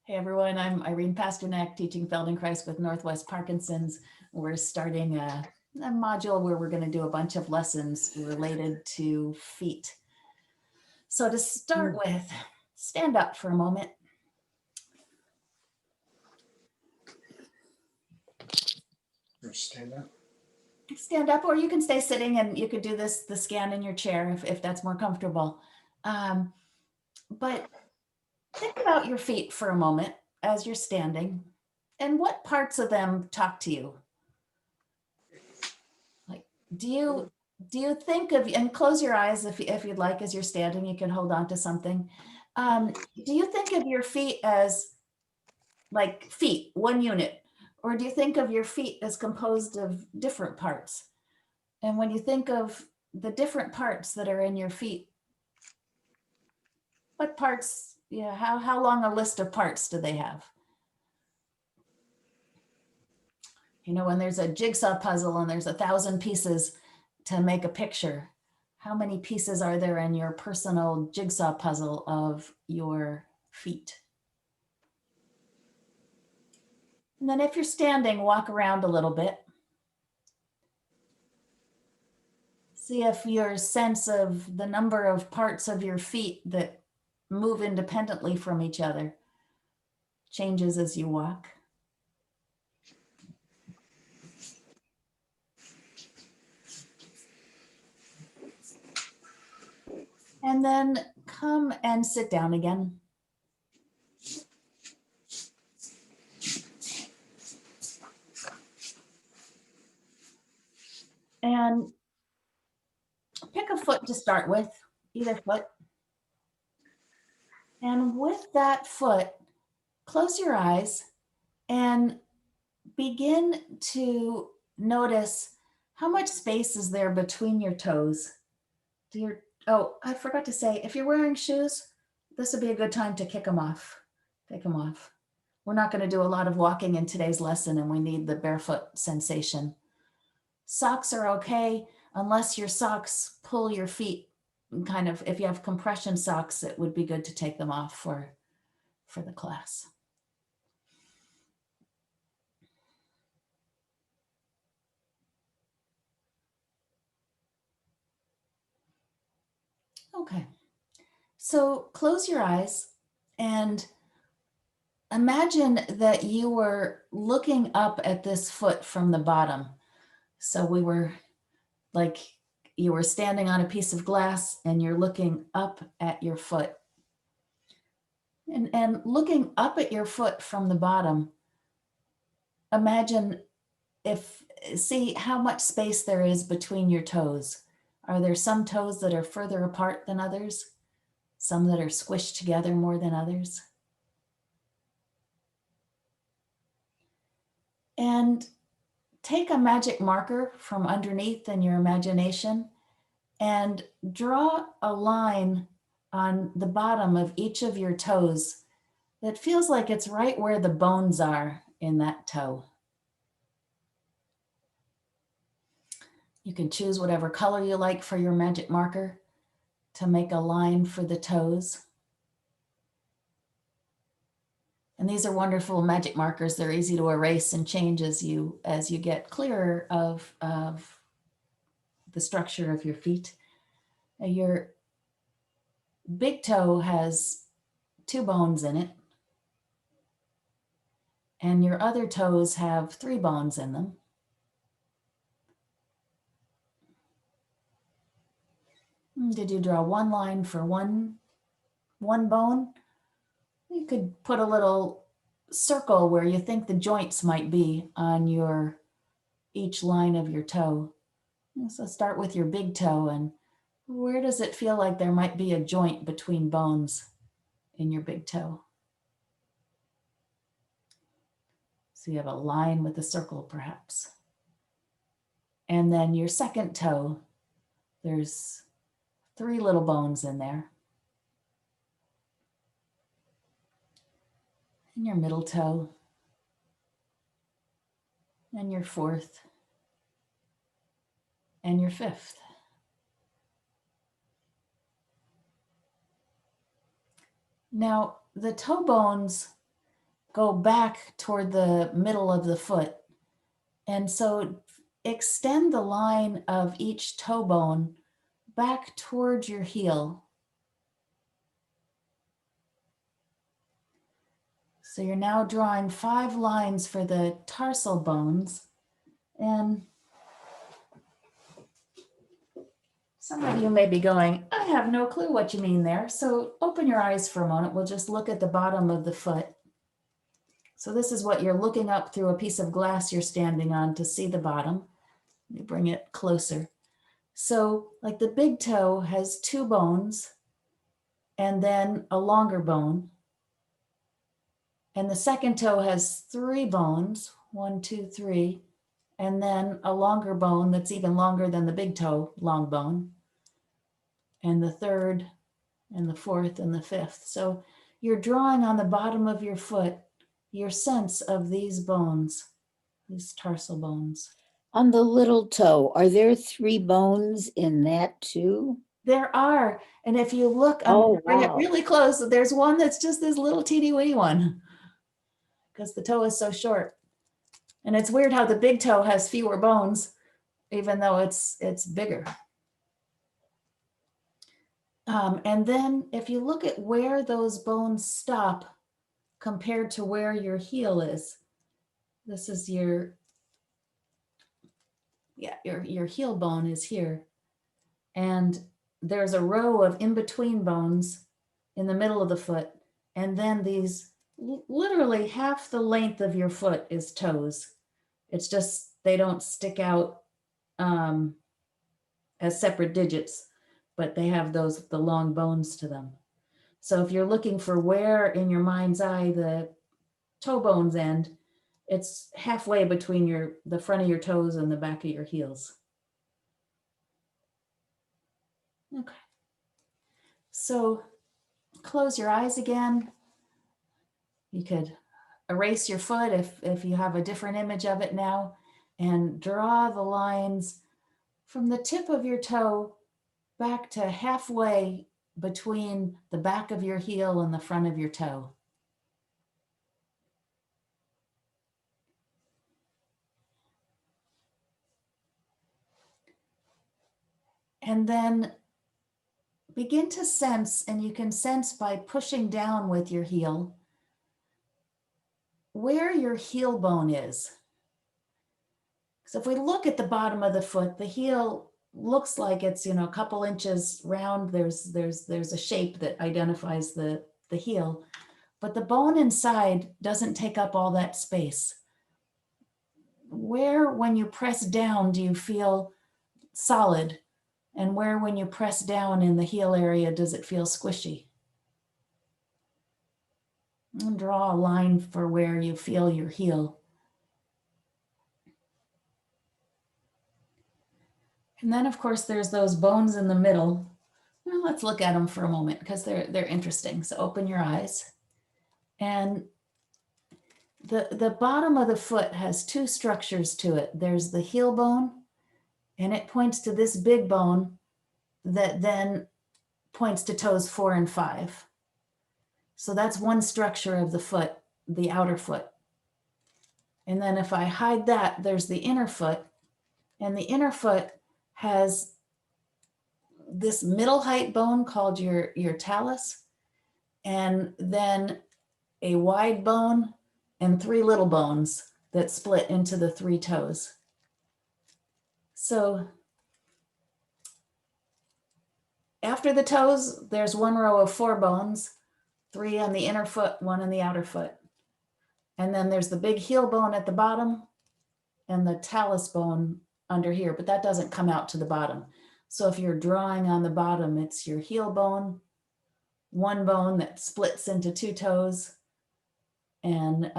Hey everyone, I'm Irene Pasternack, teaching Feldenkrais with Northwest Parkinson's. We're starting a module where we're going to do a bunch of lessons related to feet. So to start with, stand up for a moment. Stand up. Stand up, or you can stay sitting and you could do the scan in your chair if that's more comfortable. But think about your feet for a moment as you're standing, and what parts of them talk to you? Like, do you think of, and close your eyes if you'd like, as you're standing, you can hold on to something. Do you think of your feet as like feet, one unit, or do you think of your feet as composed of different parts? And when you think of the different parts that are in your feet, what parts, yeah, how long a list of parts do they have? You know, when there's a jigsaw puzzle and there's 1,000 pieces to make a picture, how many pieces are there in your personal jigsaw puzzle of your feet? And then if you're standing, walk around a little bit. See if your sense of the number of parts of your feet that move independently from each other changes as you walk. And then come and sit down again. And pick a foot to start with, either foot. And with that foot, close your eyes and begin to notice how much space is there between your toes. Oh, I forgot to say, if you're wearing shoes, this would be a good time to kick them off. Take them off. We're not going to do a lot of walking in today's lesson, and we need the barefoot sensation. Socks are okay, unless your socks pull your feet. Kind of, if you have compression socks, it would be good to take them off for the class. Okay, so close your eyes and imagine that you were looking up at this foot from the bottom. So we were like, you were standing on a piece of glass and you're looking up at your foot. And looking up at your foot from the bottom, imagine see how much space there is between your toes. Are there some toes that are further apart than others? Some that are squished together more than others? And take a magic marker from underneath in your imagination and draw a line on the bottom of each of your toes that feels like it's right where the bones are in that toe. You can choose whatever color you like for your magic marker to make a line for the toes. And these are wonderful magic markers. They're easy to erase and change as you get clearer of the structure of your feet. Your big toe has 2 bones in it, and your other toes have 3 bones in them. Did you draw one line for one bone? You could put a little circle where you think the joints might be on each line of your toe. So start with your big toe, and where does it feel like there might be a joint between bones in your big toe? So you have a line with a circle perhaps. And then your second toe, there's 3 little bones in there. And your middle toe, and your 4th, and your 5th. Now, the toe bones go back toward the middle of the foot. And so extend the line of each toe bone back towards your heel. So you're now drawing 5 lines for the tarsal bones. And some of you may be going, I have no clue what you mean there. So open your eyes for a moment. We'll just look at the bottom of the foot. So this is what you're looking up through a piece of glass you're standing on to see the bottom. Let me bring it closer. So like the big toe has 2 bones and then a longer bone. And the second toe has 3 bones, 1, 2, 3, and then a longer bone that's even longer than the big toe, long bone. And the third and the fourth and the fifth. So you're drawing on the bottom of your foot your sense of these bones, these tarsal bones. On the little toe, are there 3 bones in that too? There are, and if you look, Oh, bring it wow. really close, there's one that's just this little teeny wee one because the toe is so short. And it's weird how the big toe has fewer bones, even though it's bigger. And then if you look at where those bones stop compared to where your heel is, this is your heel bone is here. And there's a row of in-between bones in the middle of the foot. And then these, literally half the length of your foot is toes. It's just, they don't stick out as separate digits, but they have the long bones to them. So if you're looking for where in your mind's eye the toe bones end, it's halfway between the front of your toes and the back of your heels. Okay. So close your eyes again. You could erase your foot if you have a different image of it now, and draw the lines from the tip of your toe back to halfway between the back of your heel and the front of your toe. And then begin to sense, and you can sense by pushing down with your heel, where your heel bone is. So if we look at the bottom of the foot, the heel looks like it's, a couple inches round. There's a shape that identifies the heel, but the bone inside doesn't take up all that space. Where, when you press down, do you feel solid? And where, when you press down in the heel area, does it feel squishy? And draw a line for where you feel your heel. And then, of course, there's those bones in the middle. Well, let's look at them for a moment because they're interesting. So open your eyes. And the bottom of the foot has 2 structures to it. There's the heel bone, and it points to this big bone that then points to toes 4 and 5. So that's one structure of the foot, the outer foot. And then if I hide that, there's the inner foot, and the inner foot has this middle height bone called your talus, and then a wide bone and 3 little bones that split into the 3 toes. So after the toes, there's one row of 4 bones, 3 on the inner foot, 1 on the outer foot. And then there's the big heel bone at the bottom and the talus bone under here, but that doesn't come out to the bottom. So if you're drawing on the bottom, it's your heel bone, 1 bone that splits into 2 toes, and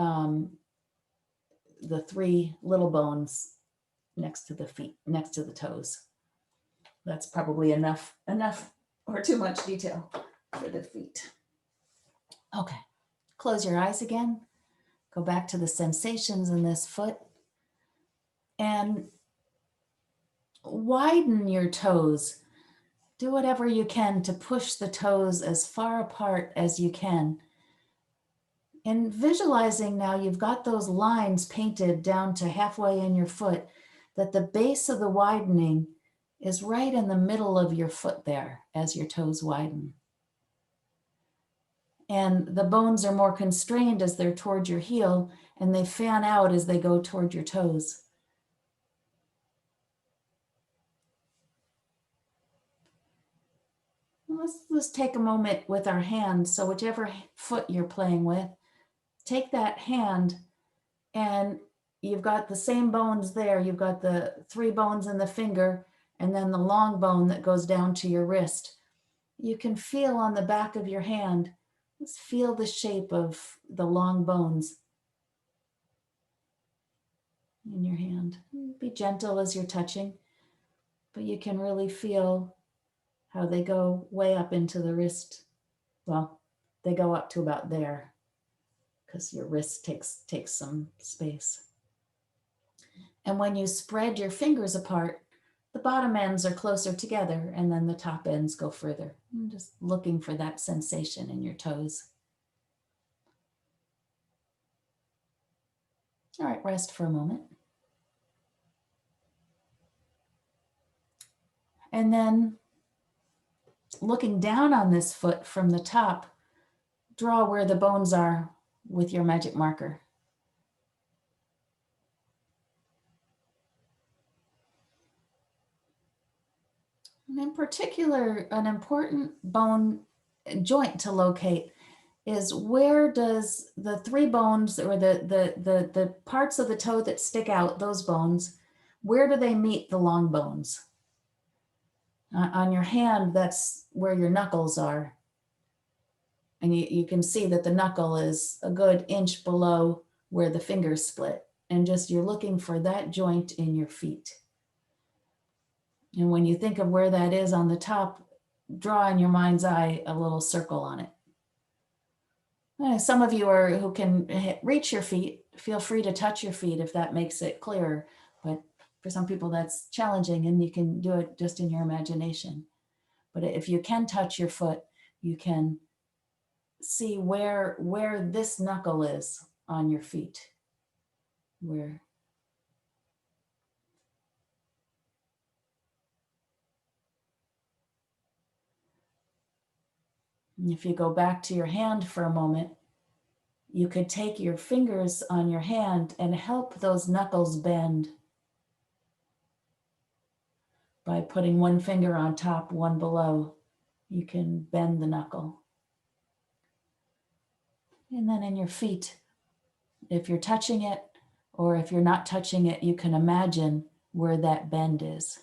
the 3 little bones next to the feet, next to the toes. That's probably enough or too much detail for the feet. Okay, close your eyes again. Go back to the sensations in this foot and widen your toes. Do whatever you can to push the toes as far apart as you can. And visualizing now, you've got those lines painted down to halfway in your foot, that the base of the widening is right in the middle of your foot there as your toes widen. And the bones are more constrained as they're toward your heel, and they fan out as they go toward your toes. Let's take a moment with our hand. So whichever foot you're playing with, take that hand, and you've got the same bones there. You've got the 3 bones in the finger, and then the long bone that goes down to your wrist. You can feel on the back of your hand, just feel the shape of the long bones in your hand. Be gentle as you're touching, but you can really feel how they go way up into the wrist. Well, they go up to about there because your wrist takes some space. And when you spread your fingers apart, the bottom ends are closer together, and then the top ends go further. I'm just looking for that sensation in your toes. All right, rest for a moment. And then looking down on this foot from the top, draw where the bones are with your magic marker. And in particular, an important bone joint to locate is where does the 3 bones, or the parts of the toe that stick out, those bones, where do they meet the long bones? On your hand, that's where your knuckles are. And you can see that the knuckle is a good inch below where the fingers split. And just you're looking for that joint in your feet. And when you think of where that is on the top, draw in your mind's eye a little circle on it. Some of you who can reach your feet, feel free to touch your feet if that makes it clearer. But for some people that's challenging, and you can do it just in your imagination. But if you can touch your foot, you can see where this knuckle is on your feet. Where. And if you go back to your hand for a moment, you could take your fingers on your hand and help those knuckles bend by putting one finger on top, one below. You can bend the knuckle. And then in your feet, if you're touching it or if you're not touching it, you can imagine where that bend is.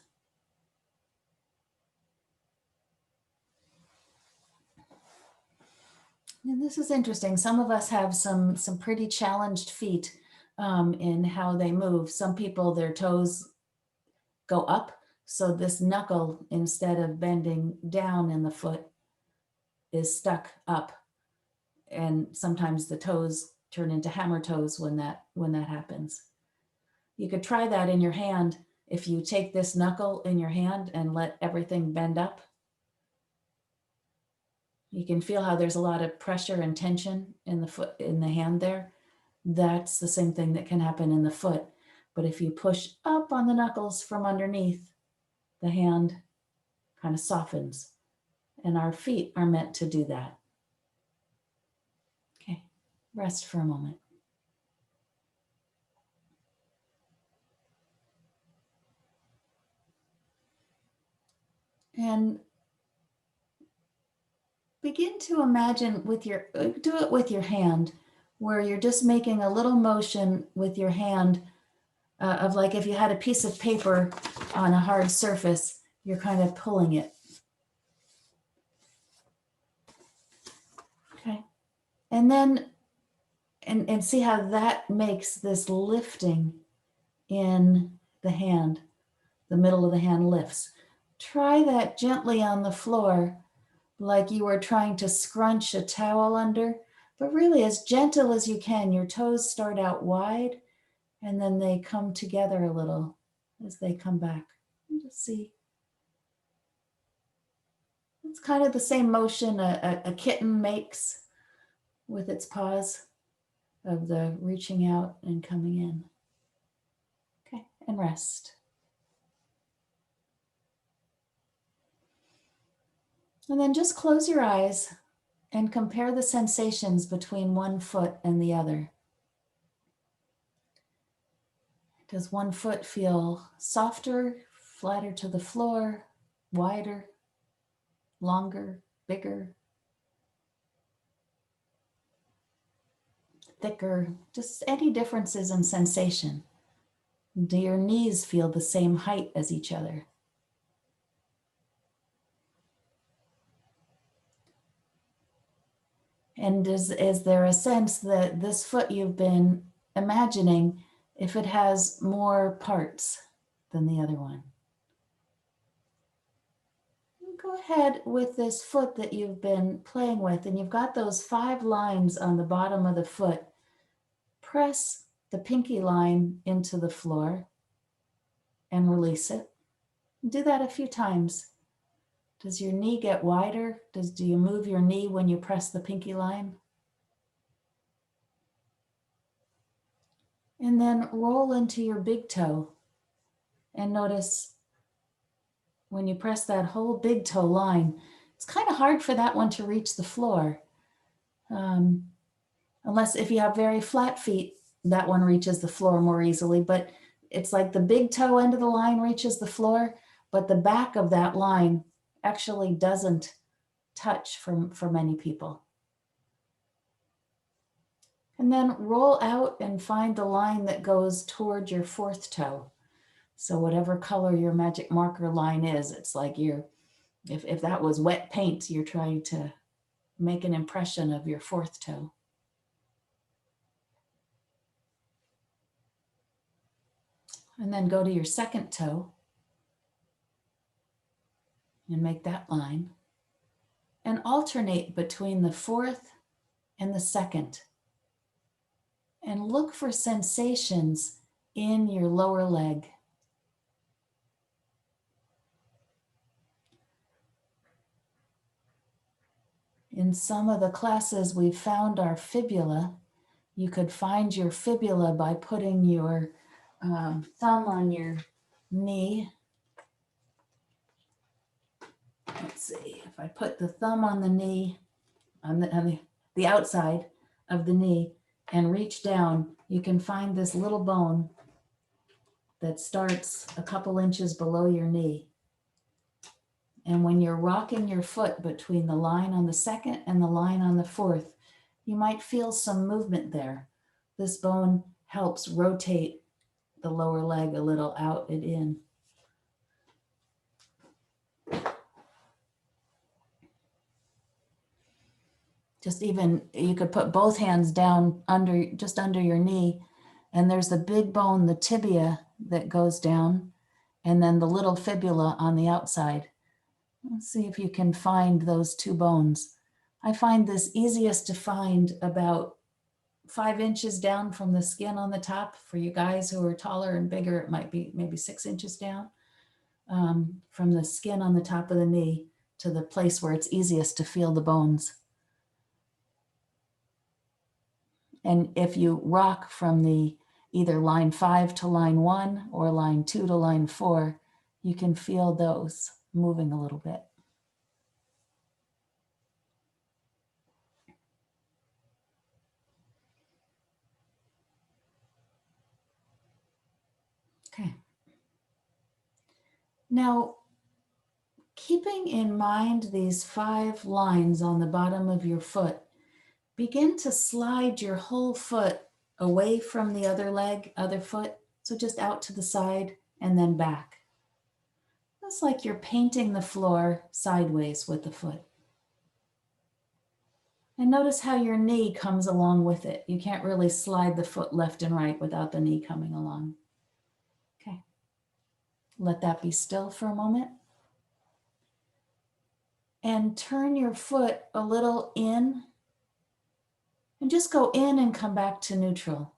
And this is interesting. Some of us have some pretty challenged feet in how they move. Some people, their toes go up. So this knuckle, instead of bending down in the foot, is stuck up. And sometimes the toes turn into hammer toes when that happens. You could try that in your hand. If you take this knuckle in your hand and let everything bend up, you can feel how there's a lot of pressure and tension in the hand there. That's the same thing that can happen in the foot. But if you push up on the knuckles from underneath, the hand kind of softens. And our feet are meant to do that. Okay, rest for a moment. And begin to imagine do it with your hand, where you're just making a little motion with your hand of like if you had a piece of paper on a hard surface, you're kind of pulling it. Okay. And then, and see how that makes this lifting in the hand. The middle of the hand lifts. Try that gently on the floor, like you were trying to scrunch a towel under, but really as gentle as you can. Your toes start out wide and then they come together a little as they come back. And just see. It's kind of the same motion a kitten makes with its paws. of the reaching out and coming in. Okay, and rest. And then just close your eyes and compare the sensations between one foot and the other. Does one foot feel softer, flatter to the floor, wider, longer, bigger, thicker? Just any differences in sensation. Do your knees feel the same height as each other? And is there a sense that this foot you've been imagining, if it has more parts than the other one? Go ahead with this foot that you've been playing with, and you've got those 5 lines on the bottom of the foot. Press the pinky line into the floor and release it. Do that a few times. Does your knee get wider? Do you move your knee when you press the pinky line? And then roll into your big toe and notice when you press that whole big toe line, it's kind of hard for that one to reach the floor. Unless if you have very flat feet, that one reaches the floor more easily, but it's like the big toe end of the line reaches the floor, but the back of that line actually doesn't touch for many people. And then roll out and find the line that goes toward your 4th toe. So whatever color your magic marker line is, it's like if that was wet paint, you're trying to make an impression of your 4th toe. And then go to your 2nd toe and make that line. And alternate between the 4th and the 2nd. And look for sensations in your lower leg. In some of the classes, we've found our fibula. You could find your fibula by putting your thumb on your knee. Let's see, if I put the thumb on the knee, on the outside of the knee, and reach down, you can find this little bone that starts a couple inches below your knee. And when you're rocking your foot between the line on the 2nd and the line on the 4th, you might feel some movement there. This bone helps rotate the lower leg a little out and in. Just even, you could put both hands down just under your knee, and there's the big bone, the tibia, that goes down, and then the little fibula on the outside. Let's see if you can find those 2 bones. I find this easiest to find about 5 inches down from the skin on the top. For you guys who are taller and bigger, it might be maybe 6 inches down from the skin on the top of the knee to the place where it's easiest to feel the bones. And if you rock from the either line 5 to line 1 or line 2 to line 4, you can feel those moving a little bit. Okay. Now, keeping in mind these 5 lines on the bottom of your foot, begin to slide your whole foot away from the other foot. So just out to the side and then back. It's like you're painting the floor sideways with the foot. And notice how your knee comes along with it. You can't really slide the foot left and right without the knee coming along. Okay. Let that be still for a moment. And turn your foot a little in. And just go in and come back to neutral.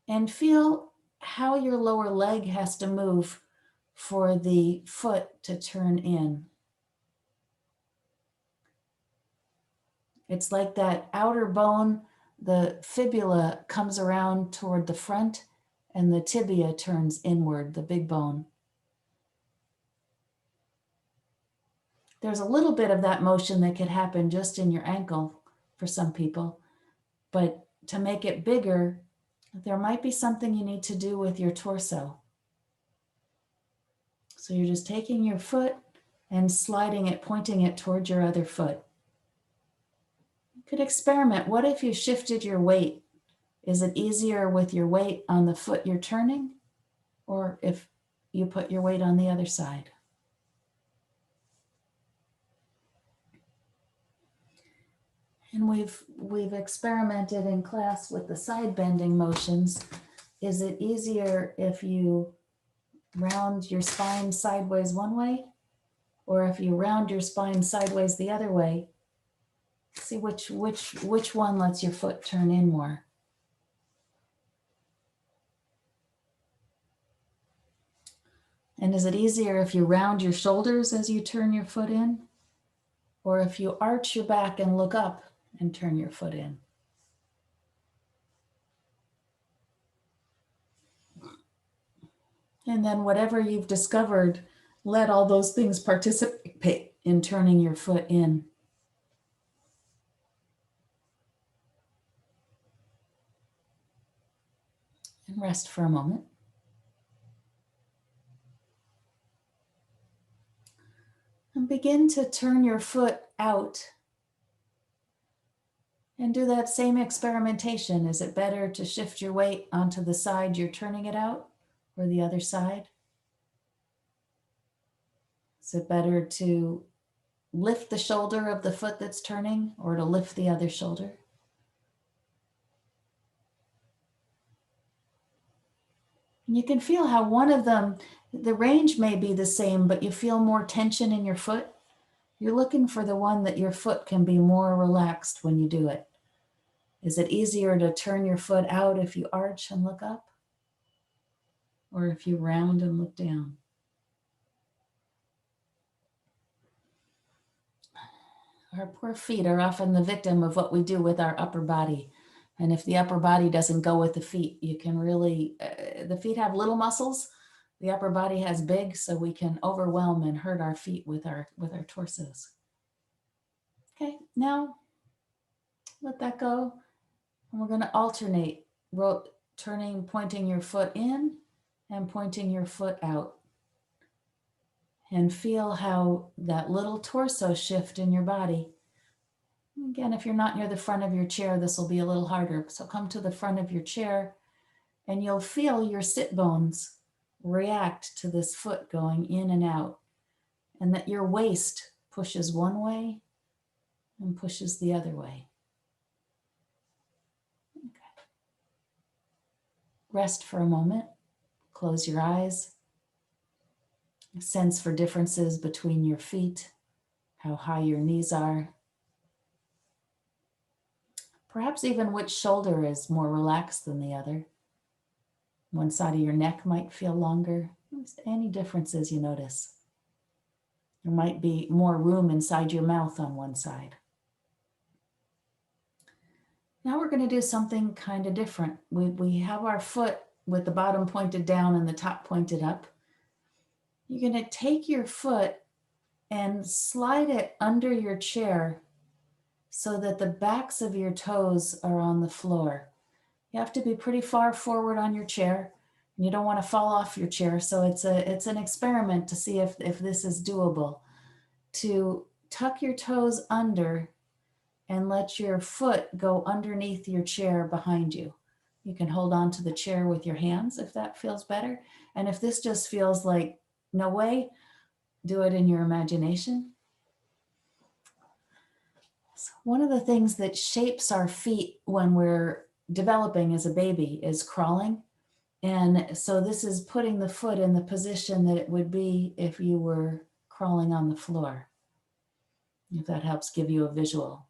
And feel how your lower leg has to move for the foot to turn in. It's like that outer bone the fibula comes around toward the front and the tibia turns inward, the big bone. There's a little bit of that motion that could happen just in your ankle for some people, but to make it bigger, there might be something you need to do with your torso. So you're just taking your foot and sliding it, pointing it toward your other foot. You could experiment. What if you shifted your weight? Is it easier with your weight on the foot you're turning, or if you put your weight on the other side? And we've experimented in class with the side bending motions. Is it easier if you round your spine sideways one way, or if you round your spine sideways the other way? See which one lets your foot turn in more. And is it easier if you round your shoulders as you turn your foot in, or if you arch your back and look up and turn your foot in? And then whatever you've discovered, let all those things participate in turning your foot in. And rest for a moment. And begin to turn your foot out. And do that same experimentation. Is it better to shift your weight onto the side you're turning it out, or the other side? Is it better to lift the shoulder of the foot that's turning, or to lift the other shoulder? And you can feel how one of them, the range may be the same, but you feel more tension in your foot. You're looking for the one that your foot can be more relaxed when you do it. Is it easier to turn your foot out if you arch and look up, or if you round and look down? Our poor feet are often the victim of what we do with our upper body. And if the upper body doesn't go with the feet, you can really, the feet have little muscles, the upper body has big, so we can overwhelm and hurt our feet with our torsos. Okay, now let that go. And we're going to alternate, turning, pointing your foot in and pointing your foot out. And feel how that little torso shift in your body. Again, if you're not near the front of your chair, this will be a little harder. So come to the front of your chair and you'll feel your sit bones react to this foot going in and out, and that your waist pushes one way and pushes the other way. Okay. Rest for a moment. Close your eyes. Sense for differences between your feet, how high your knees are. Perhaps even which shoulder is more relaxed than the other. One side of your neck might feel longer. Just any differences you notice. There might be more room inside your mouth on one side. Now we're going to do something kind of different. We have our foot with the bottom pointed down and the top pointed up. You're going to take your foot and slide it under your chair so that the backs of your toes are on the floor. You have to be pretty far forward on your chair. You don't want to fall off your chair, so it's an experiment to see if this is doable. To tuck your toes under and let your foot go underneath your chair behind you. You can hold on to the chair with your hands if that feels better. And if this just feels like no way, do it in your imagination. So one of the things that shapes our feet when we're developing as a baby is crawling. And so this is putting the foot in the position that it would be if you were crawling on the floor. If that helps give you a visual.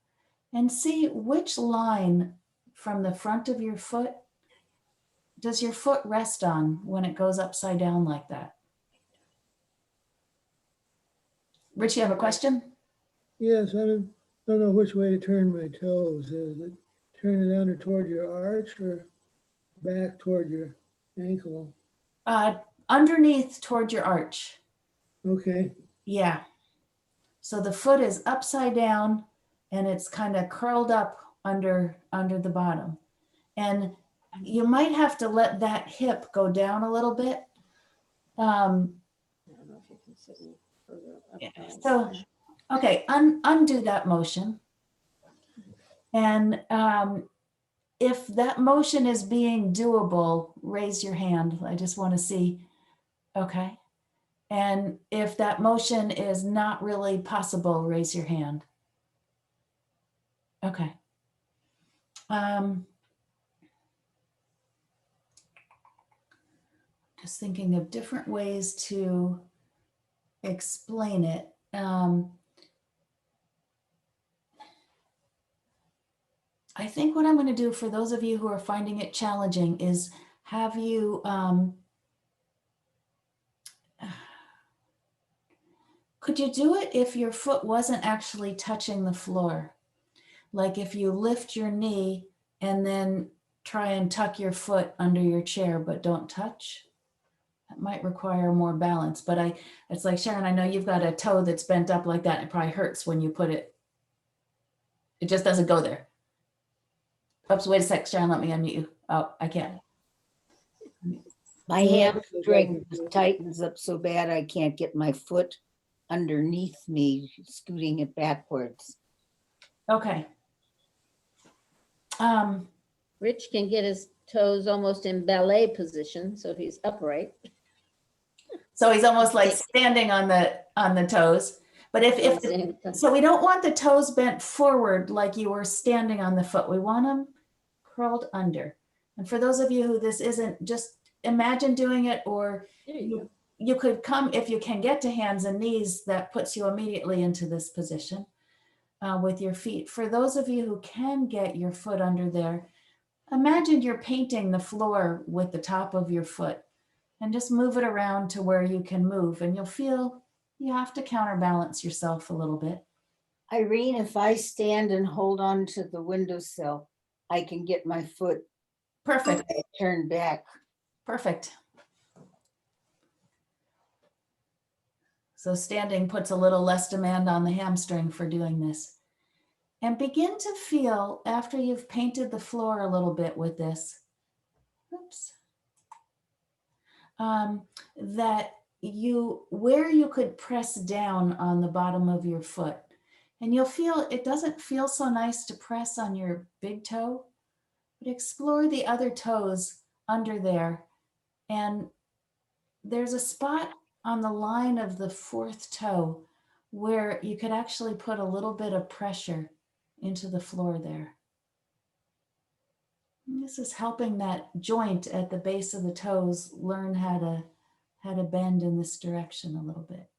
And see which line from the front of your foot does your foot rest on when it goes upside down like that? Rich, you have a question? Yes, I don't know which way to turn my toes. Is it Turn it under toward your arch or back toward your ankle? Underneath toward your arch. Okay, Yeah. So the foot is upside down and it's kind of curled up under the bottom. And you might have to let that hip go down a little bit. Um, I don't know if you can sit any further up. Yeah, so, okay, undo that motion. And if that motion is being doable, raise your hand. I just want to see. Okay. And if that motion is not really possible, raise your hand. Okay. Just thinking of different ways to explain it. I think what I'm going to do for those of you who are finding it challenging is have you, could you do it if your foot wasn't actually touching the floor? Like if you lift your knee and then try and tuck your foot under your chair, but don't touch. That might require more balance, but it's like, Sharon, I know you've got a toe that's bent up like that. It probably hurts when you put it. It just doesn't go there. Oops, wait a sec, Sharon, let me unmute you. Oh, I can't. My hamstring tightens up so bad I can't get my foot underneath me, scooting it backwards. Okay. Rich can get his toes almost in ballet position, so he's upright. So he's almost like standing on the toes. But so we don't want the toes bent forward like you were standing on the foot. We want them curled under. And for those of you who this isn't, just imagine doing it, or you could come, if you can get to hands and knees, that puts you immediately into this position with your feet. For those of you who can get your foot under there, imagine you're painting the floor with the top of your foot and just move it around to where you can move, and you'll feel you have to counterbalance yourself a little bit. Irene, if I stand and hold on to the windowsill, I can get my foot Perfect. turned back. Perfect. So standing puts a little less demand on the hamstring for doing this. And begin to feel, after you've painted the floor a little bit with this, oops, that where you could press down on the bottom of your foot. And you'll feel, it doesn't feel so nice to press on your big toe, but explore the other toes under there. And there's a spot on the line of the fourth toe where you could actually put a little bit of pressure into the floor there. And this is helping that joint at the base of the toes learn how to bend in this direction a little bit.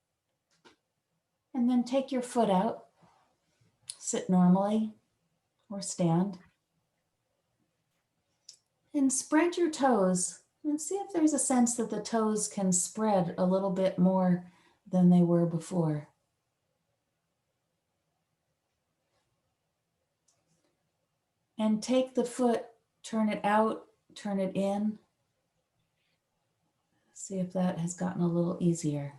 And then take your foot out, sit normally or stand, and spread your toes and see if there's a sense that the toes can spread a little bit more than they were before. And take the foot, turn it out, turn it in. See if that has gotten a little easier.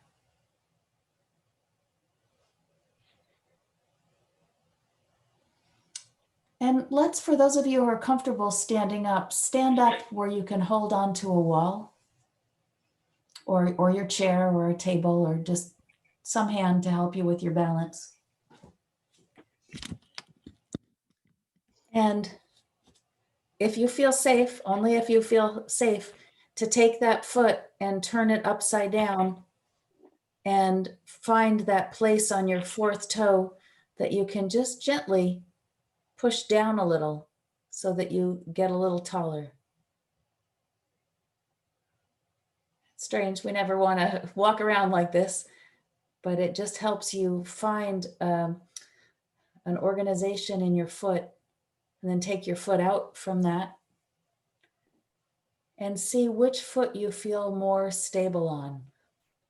And let's, for those of you who are comfortable standing up, stand up where you can hold on to a wall or your chair or a table, or just some hand to help you with your balance. And if you feel safe, only if you feel safe, to take that foot and turn it upside down and find that place on your fourth toe that you can just gently push down a little so that you get a little taller. It's strange, we never want to walk around like this, but it just helps you find an organization in your foot, and then take your foot out from that and see which foot you feel more stable on,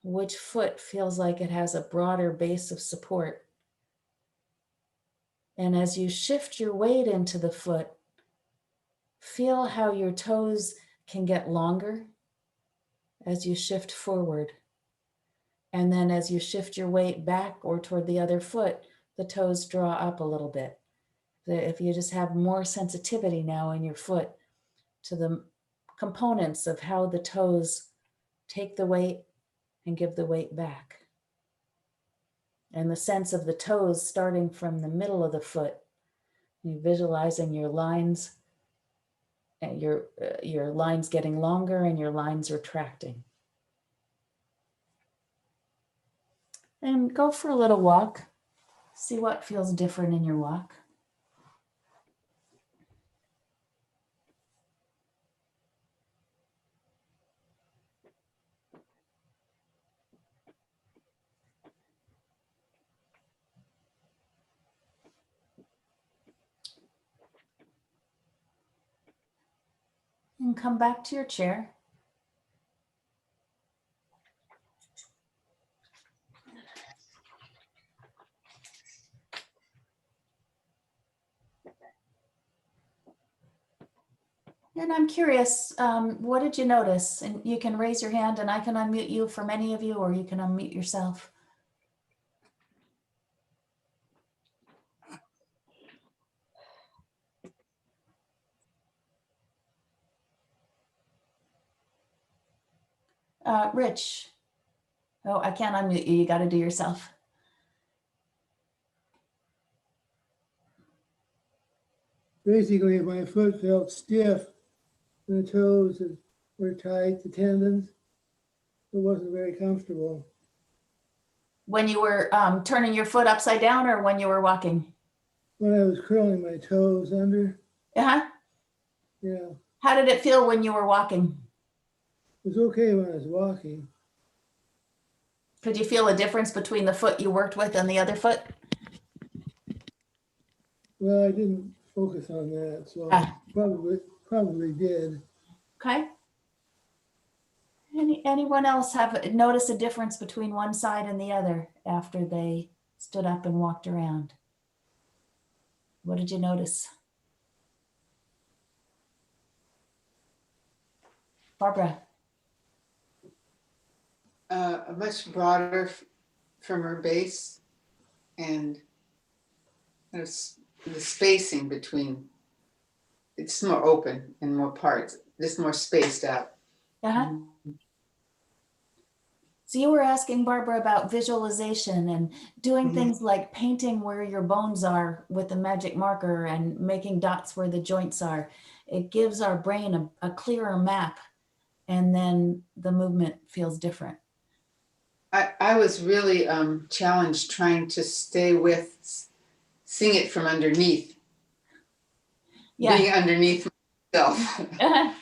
which foot feels like it has a broader base of support. And as you shift your weight into the foot, feel how your toes can get longer as you shift forward. And then as you shift your weight back or toward the other foot, the toes draw up a little bit. If you just have more sensitivity now in your foot to the components of how the toes take the weight and give the weight back. And the sense of the toes starting from the middle of the foot. You're visualizing your lines, and your lines getting longer and your lines retracting. And go for a little walk. See what feels different in your walk. And come back to your chair. And I'm curious, what did you notice? And you can raise your hand and I can unmute you for many of you, or you can unmute yourself. Rich. Oh, I can't unmute you. You got to do yourself. Basically, my foot felt stiff, and the toes were tight, the tendons. It wasn't very comfortable. When you were turning your foot upside down or when you were walking? When I was curling my toes under, Uh-huh. yeah, How did it feel when you were walking? it was okay when I was walking. Could you feel a difference between the foot you worked with and the other foot? Well, I didn't focus on that, so Ah. probably did. Okay. Anyone else have noticed a difference between one side and the other after they stood up and walked around? What did you notice? Barbara. A much broader from her base, and there's the spacing between, it's more open in more parts, just more spaced out. Uh-huh. So you were asking Barbara about visualization and doing things like painting where your bones are with a magic marker and making dots where the joints are. It gives our brain a clearer map, and then the movement feels different. I was really challenged trying to stay with, seeing it from underneath, Yeah. being underneath myself. Uh-huh.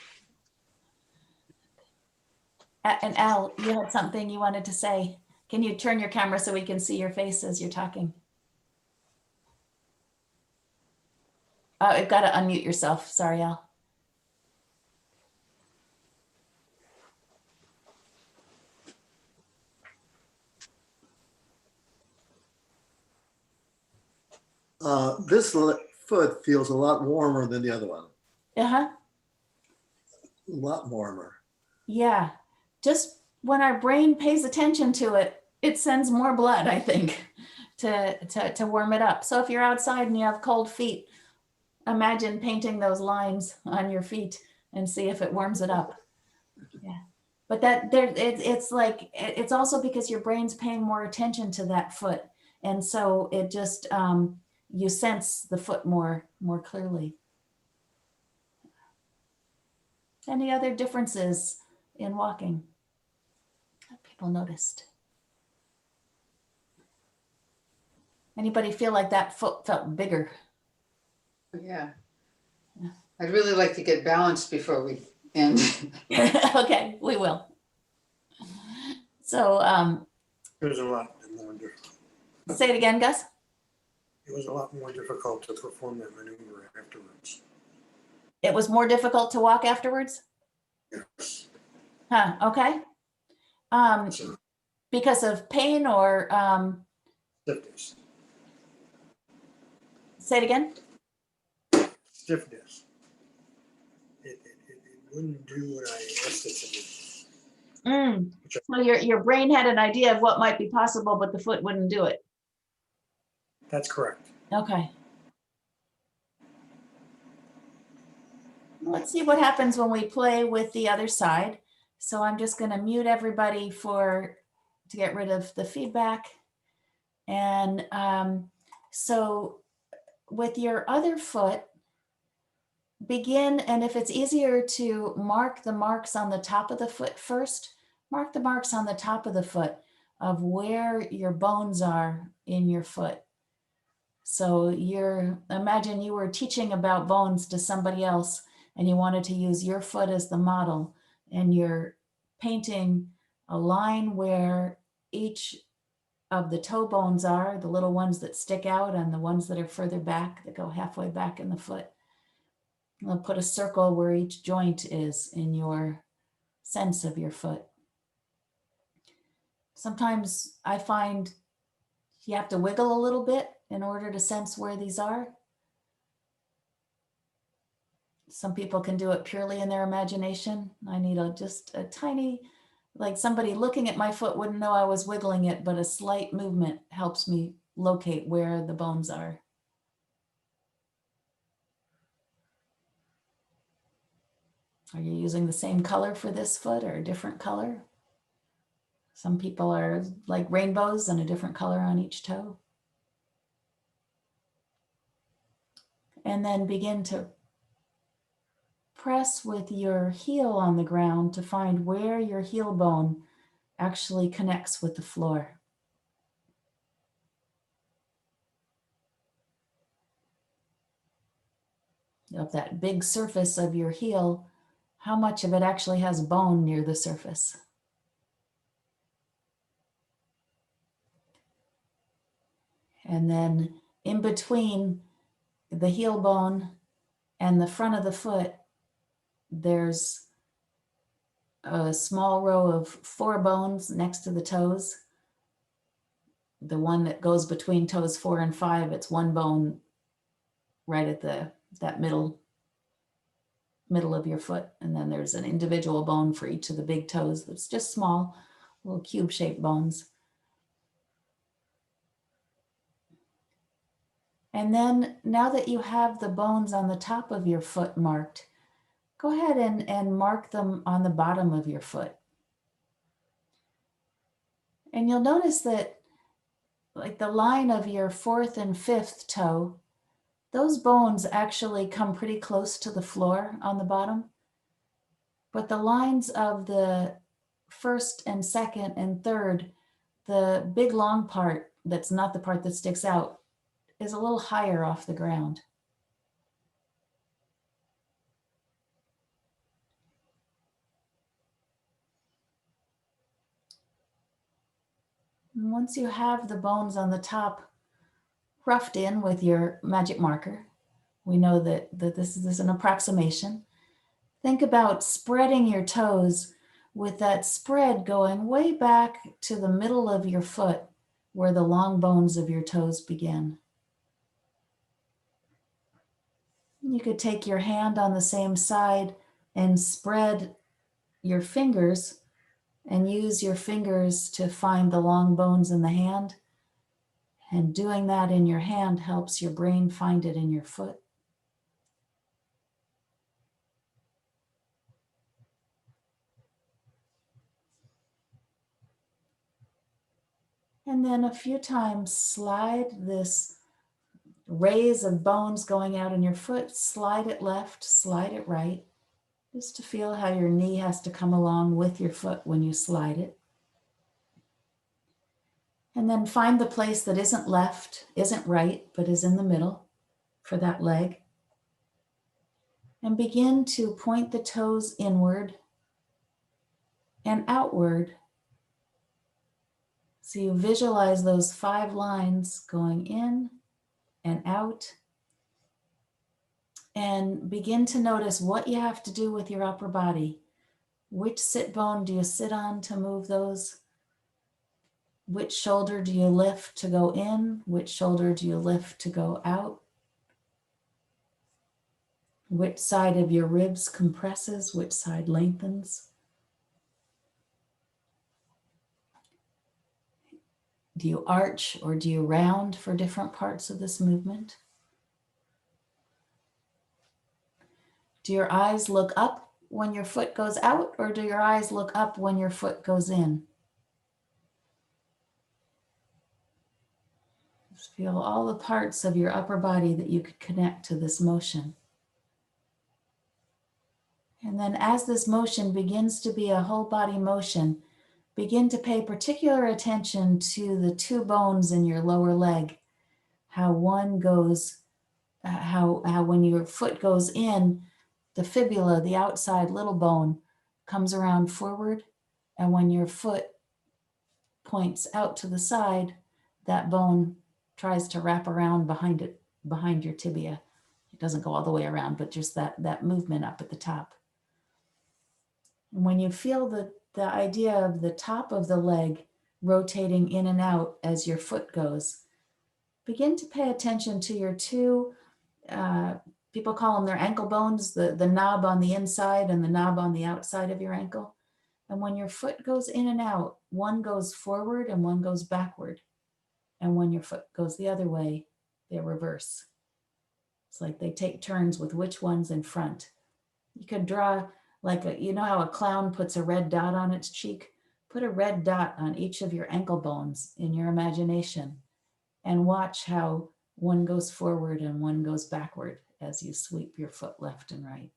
And Al, you had something you wanted to say. Can you turn your camera so we can see your face as you're talking? Oh, you've got to unmute yourself. Sorry, Al. This foot feels a lot warmer than the other one. Uh-huh. A lot warmer. Yeah. Just when our brain pays attention to it, it sends more blood, I think, to warm it up. So if you're outside and you have cold feet, imagine painting those lines on your feet and see if it warms it up. Yeah. But it's like, it's also because your brain's paying more attention to that foot. And so it just, you sense the foot more clearly. Any other differences in walking that people noticed? Anybody feel like that foot felt bigger? Yeah. I'd really like to get balanced before we end. Okay, we will. So It was a lot more difficult. say it again, Gus. It was a lot more difficult to perform that maneuver afterwards. It was more difficult to walk afterwards? Yes. Huh, okay. So, Because of pain or stiffness. say it again? Stiffness. wouldn't do what I asked it to do. So your brain had an idea of what might be possible, but the foot wouldn't do it. That's correct. Okay. Let's see what happens when we play with the other side. So I'm just going to mute everybody to get rid of the feedback. And so with your other foot, begin, and if it's easier to mark the marks on the top of the foot first, mark the marks on the top of the foot of where your bones are in your foot. So imagine you were teaching about bones to somebody else and you wanted to use your foot as the model, and you're painting a line where each of the toe bones are, the little ones that stick out and the ones that are further back, that go halfway back in the foot. I'll put a circle where each joint is in your sense of your foot. Sometimes I find you have to wiggle a little bit in order to sense where these are. Some people can do it purely in their imagination. I need just a tiny, like somebody looking at my foot wouldn't know I was wiggling it, but a slight movement helps me locate where the bones are. Are you using the same color for this foot or a different color? Some people are like rainbows and a different color on each toe. And then begin to press with your heel on the ground to find where your heel bone actually connects with the floor. Of that big surface of your heel, how much of it actually has bone near the surface? And then in between the heel bone and the front of the foot, there's a small row of 4 bones next to the toes. The one that goes between toes 4 and 5, it's one bone right at that middle of your foot. And then there's an individual bone for each of the big toes that's just small, little cube-shaped bones. And then now that you have the bones on the top of your foot marked, go ahead and mark them on the bottom of your foot. And you'll notice that like the line of your 4th and 5th toe, those bones actually come pretty close to the floor on the bottom. But the lines of the 1st and 2nd and 3rd, the big long part that's not the part that sticks out, is a little higher off the ground. And once you have the bones on the top roughed in with your magic marker, we know that this is an approximation. Think about spreading your toes with that spread going way back to the middle of your foot where the long bones of your toes begin. You could take your hand on the same side and spread your fingers and use your fingers to find the long bones in the hand. And doing that in your hand helps your brain find it in your foot. And then a few times slide this rays of bones going out in your foot, slide it left, slide it right, just to feel how your knee has to come along with your foot when you slide it. And then find the place that isn't left, isn't right, but is in the middle for that leg. And begin to point the toes inward and outward. So you visualize those 5 lines going in and out. And begin to notice what you have to do with your upper body. Which sit bone do you sit on to move those? Which shoulder do you lift to go in? Which shoulder do you lift to go out? Which side of your ribs compresses, which side lengthens. Do you arch or do you round for different parts of this movement? Do your eyes look up when your foot goes out, or do your eyes look up when your foot goes in? Just feel all the parts of your upper body that you could connect to this motion. And then as this motion begins to be a whole body motion, begin to pay particular attention to the two bones in your lower leg, how one goes, how when your foot goes in, the fibula, the outside little bone, comes around forward, and when your foot points out to the side, that bone tries to wrap around behind it, behind your tibia. It doesn't go all the way around, but just that movement up at the top. And when you feel the idea of the top of the leg rotating in and out as your foot goes, begin to pay attention to your two, people call them their ankle bones, the knob on the inside and the knob on the outside of your ankle. And when your foot goes in and out, one goes forward and one goes backward. And when your foot goes the other way, they reverse. It's like they take turns with which one's in front. You could draw like you know how a clown puts a red dot on its cheek? Put a red dot on each of your ankle bones in your imagination and watch how one goes forward and one goes backward as you sweep your foot left and right.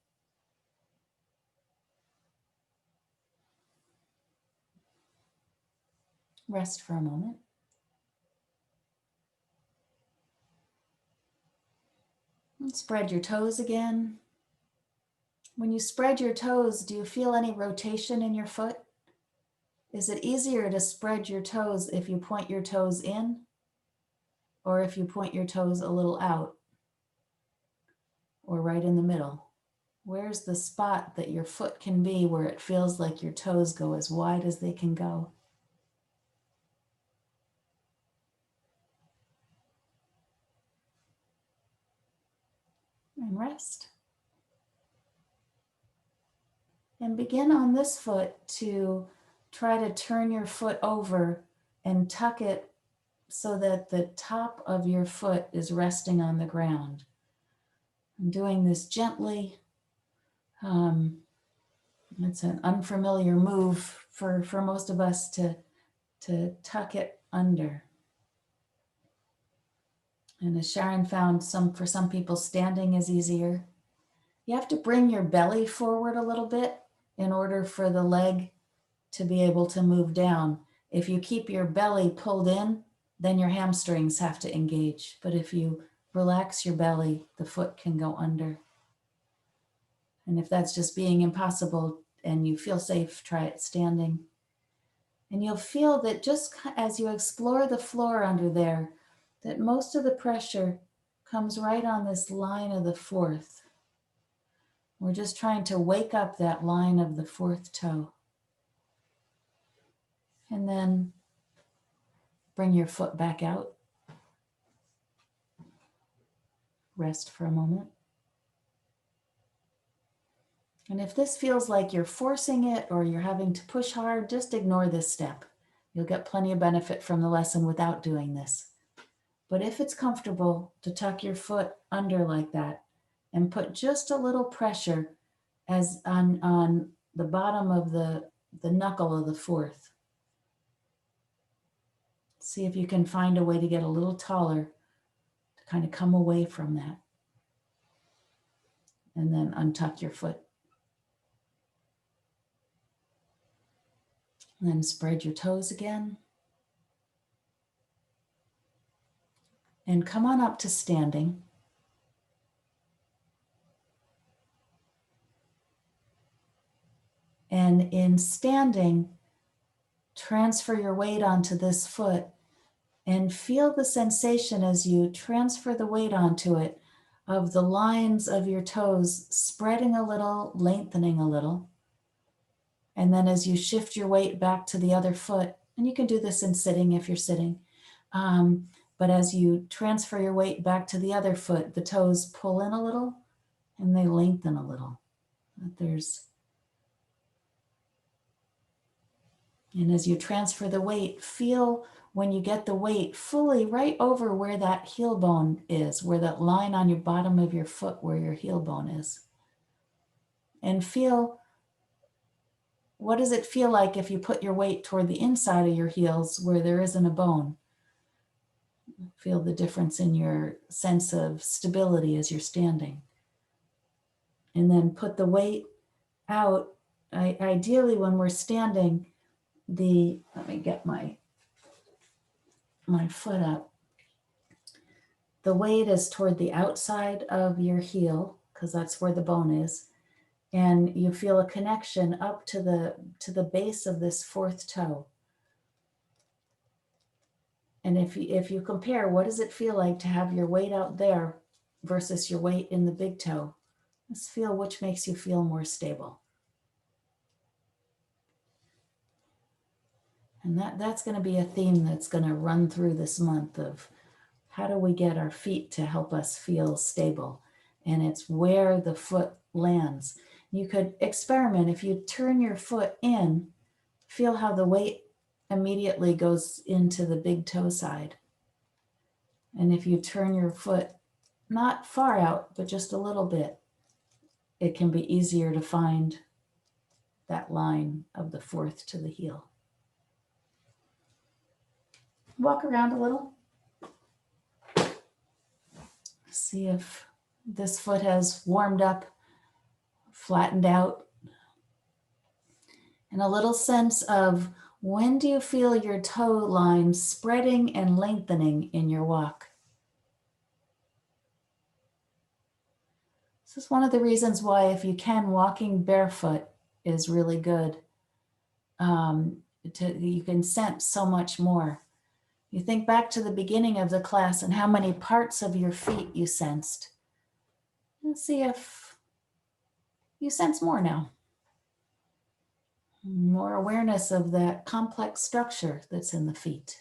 Rest for a moment. And spread your toes again. When you spread your toes, do you feel any rotation in your foot? Is it easier to spread your toes if you point your toes in or if you point your toes a little out or right in the middle? Where's the spot that your foot can be where it feels like your toes go as wide as they can go? And rest. And begin on this foot to try to turn your foot over and tuck it so that the top of your foot is resting on the ground. I'm doing this gently. It's an unfamiliar move for most of us to tuck it under. And as Sharon found, for some people, standing is easier. You have to bring your belly forward a little bit in order for the leg to be able to move down. If you keep your belly pulled in, then your hamstrings have to engage. But if you relax your belly, the foot can go under. And if that's just being impossible and you feel safe, try it standing. And you'll feel that just as you explore the floor under there, that most of the pressure comes right on this line of the fourth. We're just trying to wake up that line of the fourth toe. And then bring your foot back out. Rest for a moment. And if this feels like you're forcing it or you're having to push hard, just ignore this step. You'll get plenty of benefit from the lesson without doing this. But if it's comfortable to tuck your foot under like that and put just a little pressure as on the bottom of the knuckle of the fourth. See if you can find a way to get a little taller to kind of come away from that. And then untuck your foot. And then spread your toes again. And come on up to standing. And in standing, transfer your weight onto this foot and feel the sensation as you transfer the weight onto it of the lines of your toes spreading a little, lengthening a little. And then as you shift your weight back to the other foot, and you can do this in sitting if you're sitting, but as you transfer your weight back to the other foot, the toes pull in a little and they lengthen a little. And as you transfer the weight, feel when you get the weight fully right over where that heel bone is, where that line on your bottom of your foot where your heel bone is. And feel, what does it feel like if you put your weight toward the inside of your heels where there isn't a bone? Feel the difference in your sense of stability as you're standing. And then put the weight out. Ideally, when we're standing, let me get my foot up. The weight is toward the outside of your heel, because that's where the bone is. And you feel a connection up to the base of this fourth toe. And if you compare, what does it feel like to have your weight out there versus your weight in the big toe? Let's feel which makes you feel more stable. And that's going to be a theme that's going to run through this month of how do we get our feet to help us feel stable? And it's where the foot lands. You could experiment. If you turn your foot in, feel how the weight immediately goes into the big toe side. And if you turn your foot not far out, but just a little bit, it can be easier to find that line of the fourth to the heel. Walk around a little. See if this foot has warmed up, flattened out. And a little sense of when do you feel your toe line spreading and lengthening in your walk? This is one of the reasons why, if you can, walking barefoot is really good. You can sense so much more. You think back to the beginning of the class and how many parts of your feet you sensed. Let's see if you sense more now. More awareness of that complex structure that's in the feet.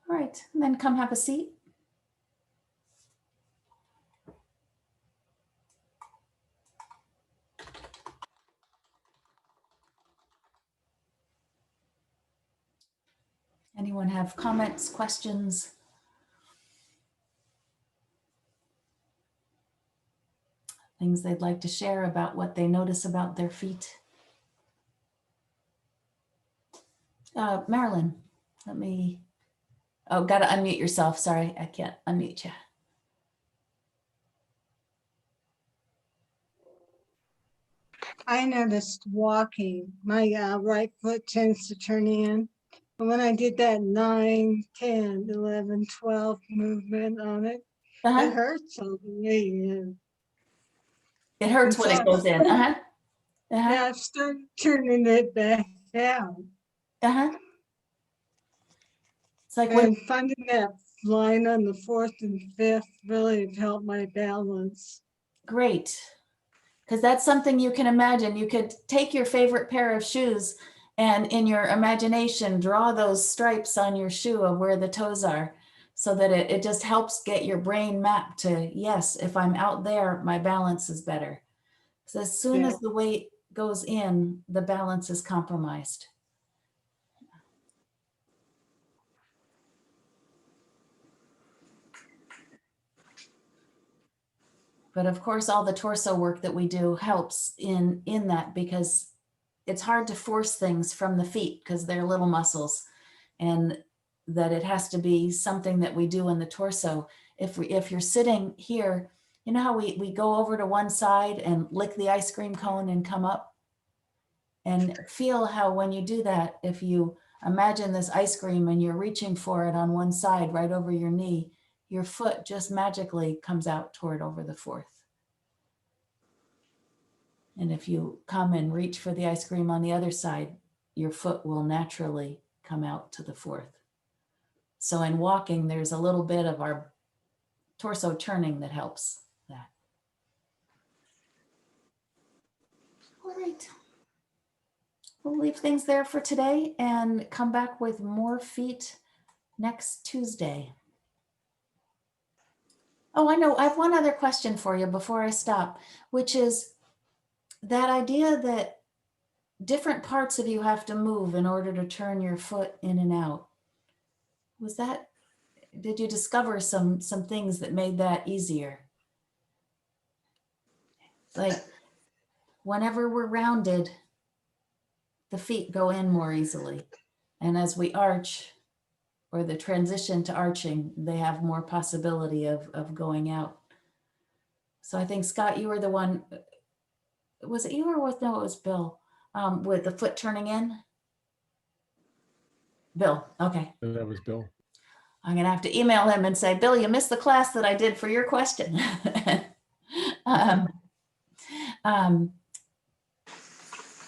All right, and then come have a seat. Anyone have comments, questions? Things they'd like to share about what they notice about their feet? Marilyn, gotta unmute yourself. Sorry, I can't unmute you. I noticed walking, my right foot tends to turn in. And when I did that 9, 10, 11, 12 movement on it, it hurts on the way in. It hurts when it goes in. Yeah, I've started turning it back down. It's like And finding that line on the 4th and 5th really have helped my balance. Great. Because that's something you can imagine. You could take your favorite pair of shoes and in your imagination, draw those stripes on your shoe of where the toes are, so that it just helps get your brain mapped to, yes, if I'm out there, my balance is better. So as soon as the weight goes in, the balance is compromised. But of course, all the torso work that we do helps in that, because it's hard to force things from the feet because they're little muscles, and that it has to be something that we do in the torso. If you're sitting here, you know how we go over to one side and lick the ice cream cone and come up? And feel how when you do that, if you imagine this ice cream and you're reaching for it on one side right over your knee, your foot just magically comes out toward over the 4th. And if you come and reach for the ice cream on the other side, your foot will naturally come out to the 4th. So in walking, there's a little bit of our torso turning that helps that. All right. We'll leave things there for today and come back with more feet next Tuesday. Oh, I know. I have one other question for you before I stop, which is that idea that different parts of you have to move in order to turn your foot in and out. Was that, did you discover some things that made that easier? Like whenever we're rounded, the feet go in more easily. And as we arch, or the transition to arching, they have more possibility of going out. So I think, Scott, you were the one, was it you or was, no, it was Bill, with the foot turning in? Bill, okay. That was Bill. I'm gonna have to email him and say, Bill, you missed the class that I did for your question. All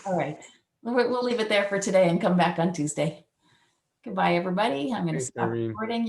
right, we'll leave it there for today and come back on Tuesday. Goodbye, everybody. I'm gonna Thanks, stop Irene. recording.